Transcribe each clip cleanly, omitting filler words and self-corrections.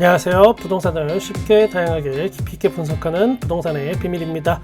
안녕하세요. 부동산을 쉽게 다양하게 깊이 있게 분석하는 부동산의 비밀입니다.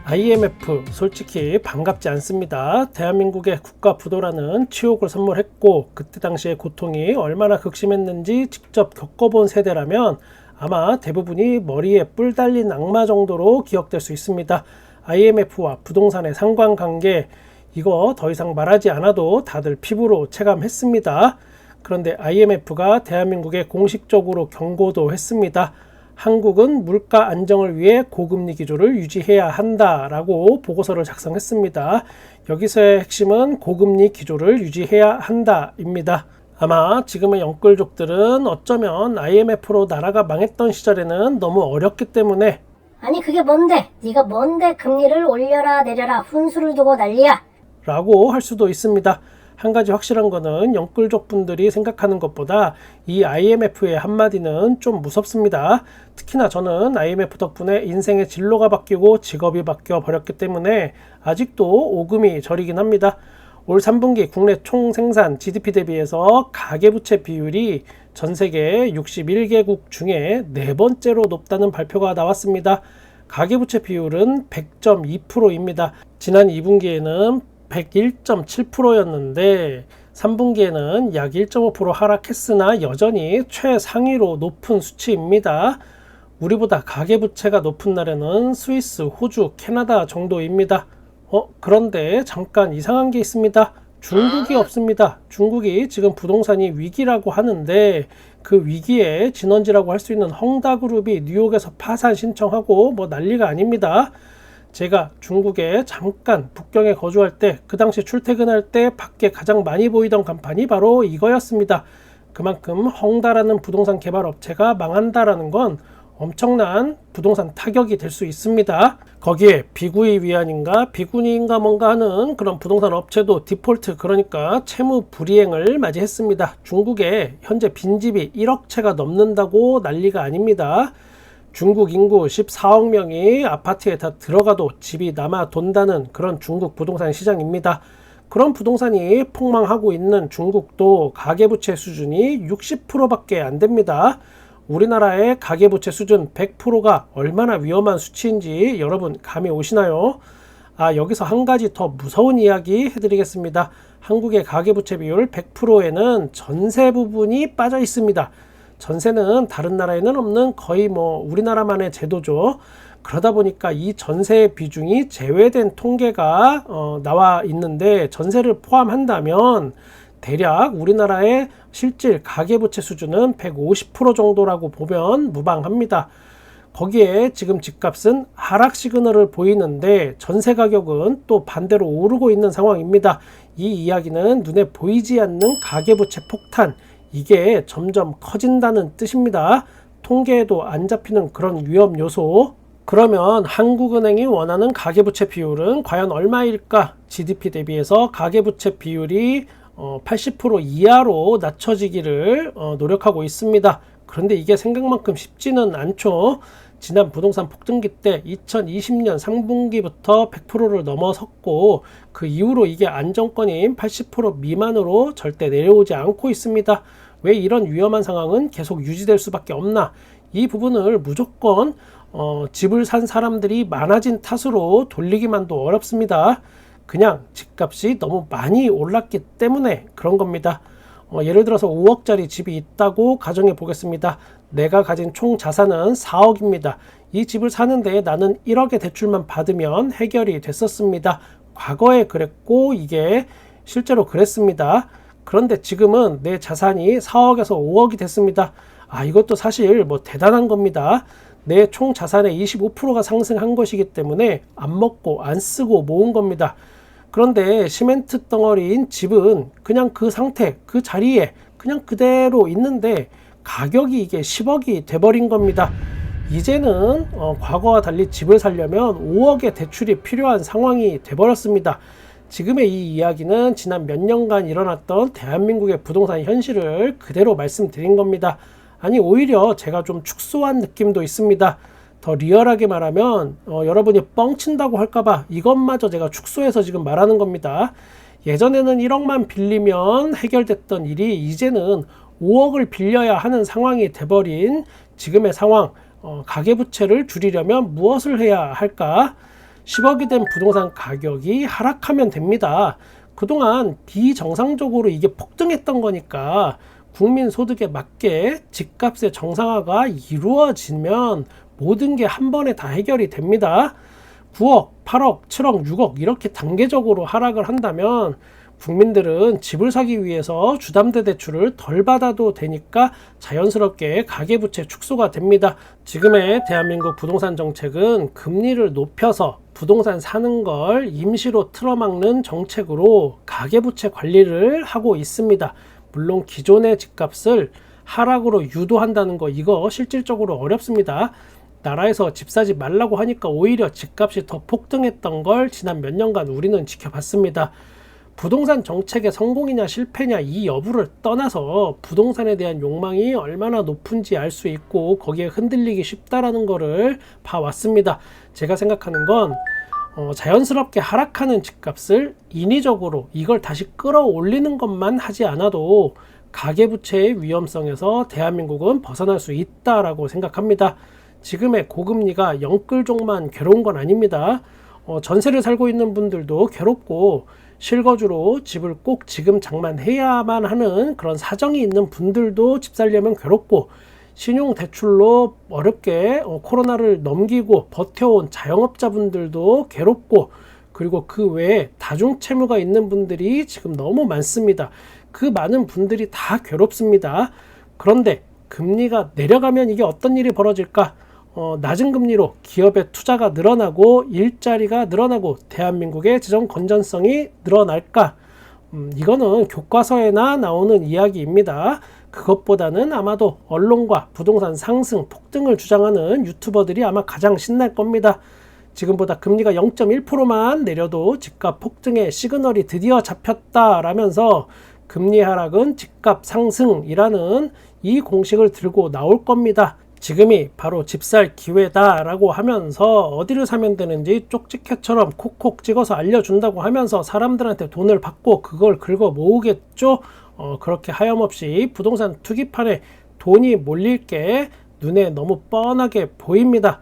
IMF 솔직히 반갑지 않습니다. 대한민국의 국가 부도라는 치욕을 선물했고 그때 당시의 고통이 얼마나 극심했는지 직접 겪어본 세대라면 아마 대부분이 머리에 뿔 달린 악마 정도로 기억될 수 있습니다. IMF와 부동산의 상관관계, 이거 더 이상 말하지 않아도 다들 피부로 체감했습니다. 그런데 IMF가 대한민국에 공식적으로 경고도 했습니다. 한국은 물가 안정을 위해 고금리 기조를 유지해야 한다라고 보고서를 작성했습니다. 여기서의 핵심은 고금리 기조를 유지해야 한다입니다. 아마 지금의 영끌족들은 어쩌면 IMF로 나라가 망했던 시절에는 너무 어렸기 때문에 아니 그게 뭔데? 네가 뭔데 금리를 올려라 내려라 훈수를 두고 난리야? 라고 할 수도 있습니다. 한 가지 확실한 거는 영끌족 분들이 생각하는 것보다 이 IMF의 한마디는 좀 무섭습니다. 특히나 저는 IMF 덕분에 인생의 진로가 바뀌고 직업이 바뀌어 버렸기 때문에 아직도 오금이 저리긴 합니다. 올 3분기 국내 총생산 GDP 대비해서 가계부채 비율이 전 세계 61개국 중에 네 번째로 높다는 발표가 나왔습니다. 가계부채 비율은 100.2%입니다. 지난 2분기에는 101.7%였는데 3분기에는 약 1.5% 하락했으나 여전히 최상위로 높은 수치입니다. 우리보다 가계부채가 높은 나라는 스위스, 호주, 캐나다 정도입니다. 그런데 잠깐 이상한 게 있습니다. 중국이 없습니다. 중국이 지금 부동산이 위기라고 하는데 그 위기의 진원지라고 할 수 있는 헝다그룹이 뉴욕에서 파산 신청하고 뭐 난리가 아닙니다. 제가 중국에 잠깐 북경에 거주할 때 그 당시 출퇴근할 때 밖에 가장 많이 보이던 간판이 바로 이거였습니다. 그만큼 헝다라는 부동산 개발 업체가 망한다라는 건 엄청난 부동산 타격이 될 수 있습니다. 거기에 비구이 위안인가 비구니인가 뭔가 하는 그런 부동산 업체도 디폴트, 그러니까 채무 불이행을 맞이했습니다. 중국에 현재 빈집이 1억 채가 넘는다고 난리가 아닙니다. 중국 인구 14억 명이 아파트에 다 들어가도 집이 남아 돈다는 그런 중국 부동산 시장입니다. 그런 부동산이 폭망하고 있는 중국도 가계부채 수준이 60%밖에 안 됩니다. 우리나라의 가계부채 수준 100%가 얼마나 위험한 수치인지 여러분 감이 오시나요? 여기서 한 가지 더 무서운 이야기 해드리겠습니다. 한국의 가계부채 비율 100%에는 전세 부분이 빠져 있습니다. 전세는 다른 나라에는 없는 거의 우리나라만의 제도죠. 그러다 보니까 이 전세의 비중이 제외된 통계가 나와 있는데 전세를 포함한다면 대략 우리나라의 실질 가계부채 수준은 150% 정도라고 보면 무방합니다. 거기에 지금 집값은 하락 시그널을 보이는데 전세 가격은 또 반대로 오르고 있는 상황입니다. 이 이야기는 눈에 보이지 않는 가계부채 폭탄, 이게 점점 커진다는 뜻입니다. 통계에도 안 잡히는 그런 위험 요소. 그러면 한국은행이 원하는 가계부채 비율은 과연 얼마일까? GDP 대비해서 가계부채 비율이 80% 이하로 낮춰지기를 노력하고 있습니다. 그런데 이게 생각만큼 쉽지는 않죠. 지난 부동산 폭등기 때 2020년 상분기부터 100%를 넘어섰고 그 이후로 이게 안정권인 80% 미만으로 절대 내려오지 않고 있습니다. 왜 이런 위험한 상황은 계속 유지될 수밖에 없나? 이 부분을 무조건 집을 산 사람들이 많아진 탓으로 돌리기만도 어렵습니다. 그냥 집값이 너무 많이 올랐기 때문에 그런 겁니다. 예를 들어서 5억짜리 집이 있다고 가정해 보겠습니다. 내가 가진 총 자산은 4억입니다. 이 집을 사는데 나는 1억의 대출만 받으면 해결이 됐었습니다. 과거에 그랬고 이게 실제로 그랬습니다. 그런데 지금은 내 자산이 4억에서 5억이 됐습니다. 이것도 사실 대단한 겁니다. 내 총 자산의 25%가 상승한 것이기 때문에 안 먹고 안 쓰고 모은 겁니다. 그런데 시멘트 덩어리인 집은 그냥 그 상태, 그 자리에 그냥 그대로 있는데 가격이 이게 10억이 돼버린 겁니다. 이제는 과거와 달리 집을 사려면 5억의 대출이 필요한 상황이 돼버렸습니다. 지금의 이 이야기는 지난 몇 년간 일어났던 대한민국의 부동산 현실을 그대로 말씀드린 겁니다. 아니 오히려 제가 좀 축소한 느낌도 있습니다. 더 리얼하게 말하면 여러분이 뻥친다고 할까봐 이것마저 제가 축소해서 지금 말하는 겁니다. 예전에는 1억만 빌리면 해결됐던 일이 이제는 5억을 빌려야 하는 상황이 돼버린 지금의 상황, 가계부채를 줄이려면 무엇을 해야 할까? 10억이 된 부동산 가격이 하락하면 됩니다. 그동안 비정상적으로 이게 폭등했던 거니까 국민 소득에 맞게 집값의 정상화가 이루어지면 모든 게 한 번에 다 해결이 됩니다. 9억, 8억, 7억, 6억 이렇게 단계적으로 하락을 한다면 국민들은 집을 사기 위해서 주담대 대출을 덜 받아도 되니까 자연스럽게 가계부채 축소가 됩니다. 지금의 대한민국 부동산 정책은 금리를 높여서 부동산 사는 걸 임시로 틀어막는 정책으로 가계부채 관리를 하고 있습니다. 물론 기존의 집값을 하락으로 유도한다는 거 이거 실질적으로 어렵습니다. 나라에서 집 사지 말라고 하니까 오히려 집값이 더 폭등했던 걸 지난 몇 년간 우리는 지켜봤습니다. 부동산 정책의 성공이냐 실패냐 이 여부를 떠나서 부동산에 대한 욕망이 얼마나 높은지 알 수 있고 거기에 흔들리기 쉽다라는 거를 봐왔습니다. 제가 생각하는 건 자연스럽게 하락하는 집값을 인위적으로 이걸 다시 끌어올리는 것만 하지 않아도 가계부채의 위험성에서 대한민국은 벗어날 수 있다라고 생각합니다. 지금의 고금리가 영끌족만 괴로운 건 아닙니다. 전세를 살고 있는 분들도 괴롭고 실거주로 집을 꼭 지금 장만해야만 하는 그런 사정이 있는 분들도 집 살려면 괴롭고 신용대출로 어렵게 코로나를 넘기고 버텨온 자영업자분들도 괴롭고 그리고 그 외에 다중채무가 있는 분들이 지금 너무 많습니다. 그 많은 분들이 다 괴롭습니다. 그런데 금리가 내려가면 이게 어떤 일이 벌어질까? 낮은 금리로 기업의 투자가 늘어나고 일자리가 늘어나고 대한민국의 재정 건전성이 늘어날까? 이거는 교과서에나 나오는 이야기입니다. 그것보다는 아마도 언론과 부동산 상승, 폭등을 주장하는 유튜버들이 아마 가장 신날 겁니다. 지금보다 금리가 0.1%만 내려도 집값 폭등의 시그널이 드디어 잡혔다라면서 금리 하락은 집값 상승이라는 이 공식을 들고 나올 겁니다. 지금이 바로 집 살 기회다라고 하면서 어디를 사면 되는지 쪽지게처럼 콕콕 찍어서 알려준다고 하면서 사람들한테 돈을 받고 그걸 긁어 모으겠죠. 그렇게 하염없이 부동산 투기판에 돈이 몰릴 게 눈에 너무 뻔하게 보입니다.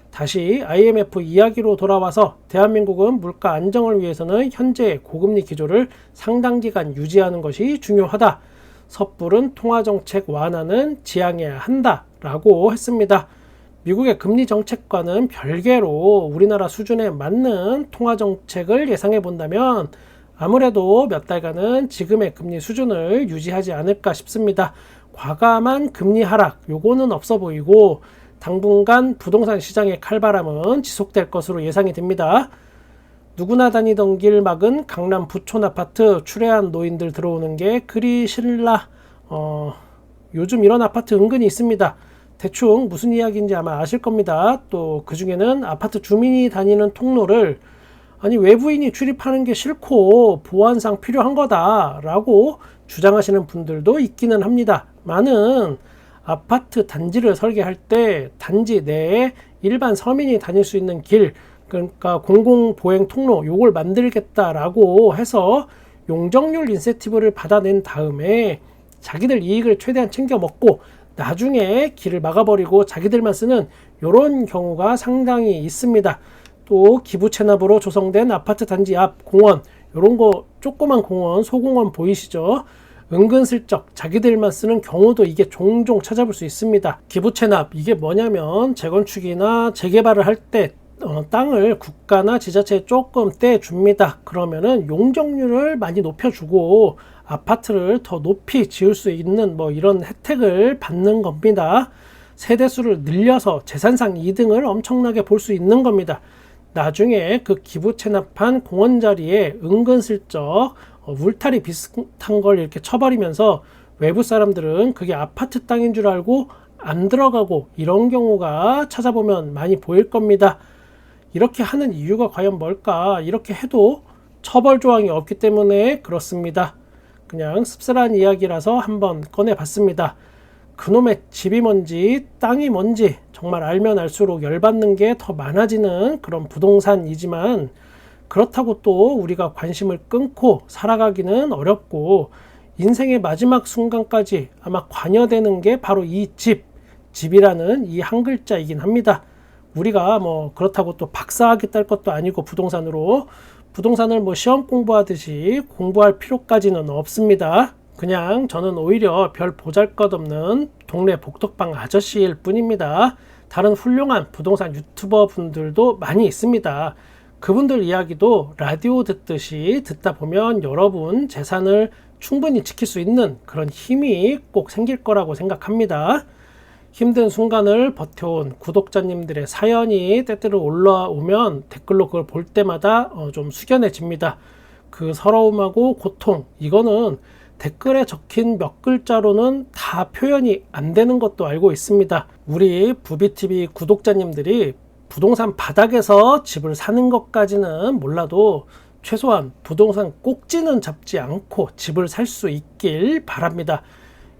다시 IMF 이야기로 돌아와서 대한민국은 물가 안정을 위해서는 현재의 고금리 기조를 상당 기간 유지하는 것이 중요하다. 섣부른 통화정책 완화는 지양해야 한다 라고 했습니다. 미국의 금리 정책과는 별개로 우리나라 수준에 맞는 통화정책을 예상해 본다면 아무래도 몇 달간은 지금의 금리 수준을 유지하지 않을까 싶습니다. 과감한 금리 하락 요거는 없어 보이고 당분간 부동산 시장의 칼바람은 지속될 것으로 예상이 됩니다. 누구나 다니던 길 막은 강남 부촌 아파트 출애한 노인들 들어오는 게 그리 싫라. 요즘 이런 아파트 은근히 있습니다. 대충 무슨 이야기인지 아마 아실 겁니다. 또 그 중에는 아파트 주민이 다니는 통로를 아니 외부인이 출입하는 게 싫고 보안상 필요한 거다라고 주장하시는 분들도 있기는 합니다. 많은 아파트 단지를 설계할 때 단지 내에 일반 서민이 다닐 수 있는 길 그러니까 공공보행 통로 요걸 만들겠다라고 해서 용적률 인센티브를 받아낸 다음에 자기들 이익을 최대한 챙겨 먹고 나중에 길을 막아버리고 자기들만 쓰는 이런 경우가 상당히 있습니다. 또 기부 체납으로 조성된 아파트 단지 앞 공원 이런 거 조그만 공원 소공원 보이시죠? 은근슬쩍 자기들만 쓰는 경우도 이게 종종 찾아볼 수 있습니다. 기부 체납 이게 뭐냐면 재건축이나 재개발을 할 때 땅을 국가나 지자체에 조금 떼줍니다. 그러면은 용적률을 많이 높여주고 아파트를 더 높이 지을 수 있는 뭐 이런 혜택을 받는 겁니다. 세대수를 늘려서 재산상 이득을 엄청나게 볼 수 있는 겁니다. 나중에 그 기부 체납한 공원 자리에 은근슬쩍 울타리 비슷한 걸 이렇게 쳐버리면서 외부 사람들은 그게 아파트 땅인 줄 알고 안 들어가고 이런 경우가 찾아보면 많이 보일 겁니다. 이렇게 하는 이유가 과연 뭘까? 이렇게 해도 처벌 조항이 없기 때문에 그렇습니다. 그냥 씁쓸한 이야기라서 한번 꺼내봤습니다. 그놈의 집이 뭔지 땅이 뭔지 정말 알면 알수록 열받는 게 더 많아지는 그런 부동산이지만 그렇다고 또 우리가 관심을 끊고 살아가기는 어렵고 인생의 마지막 순간까지 아마 관여되는 게 바로 이 집이라는 이 한 글자이긴 합니다. 우리가 뭐 그렇다고 또 박사학위 딸 것도 아니고 부동산을 뭐 시험 공부하듯이 공부할 필요까지는 없습니다. 그냥 저는 오히려 별 보잘것없는 동네 복덕방 아저씨일 뿐입니다. 다른 훌륭한 부동산 유튜버 분들도 많이 있습니다. 그분들 이야기도 라디오 듣듯이 듣다 보면 여러분 재산을 충분히 지킬 수 있는 그런 힘이 꼭 생길 거라고 생각합니다. 힘든 순간을 버텨온 구독자님들의 사연이 때때로 올라오면 댓글로 그걸 볼 때마다 좀 숙연해집니다. 그 서러움하고 고통, 이거는 댓글에 적힌 몇 글자로는 다 표현이 안 되는 것도 알고 있습니다. 우리 부비TV 구독자님들이 부동산 바닥에서 집을 사는 것까지는 몰라도 최소한 부동산 꼭지는 잡지 않고 집을 살 수 있길 바랍니다.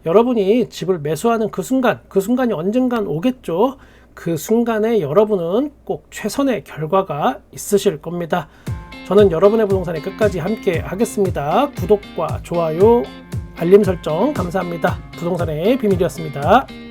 여러분이 집을 매수하는 그 순간이 언젠간 오겠죠. 그 순간에 여러분은 꼭 최선의 결과가 있으실 겁니다. 저는 여러분의 부동산에 끝까지 함께 하겠습니다. 구독과 좋아요, 알림 설정 감사합니다. 부동산의 비밀이었습니다.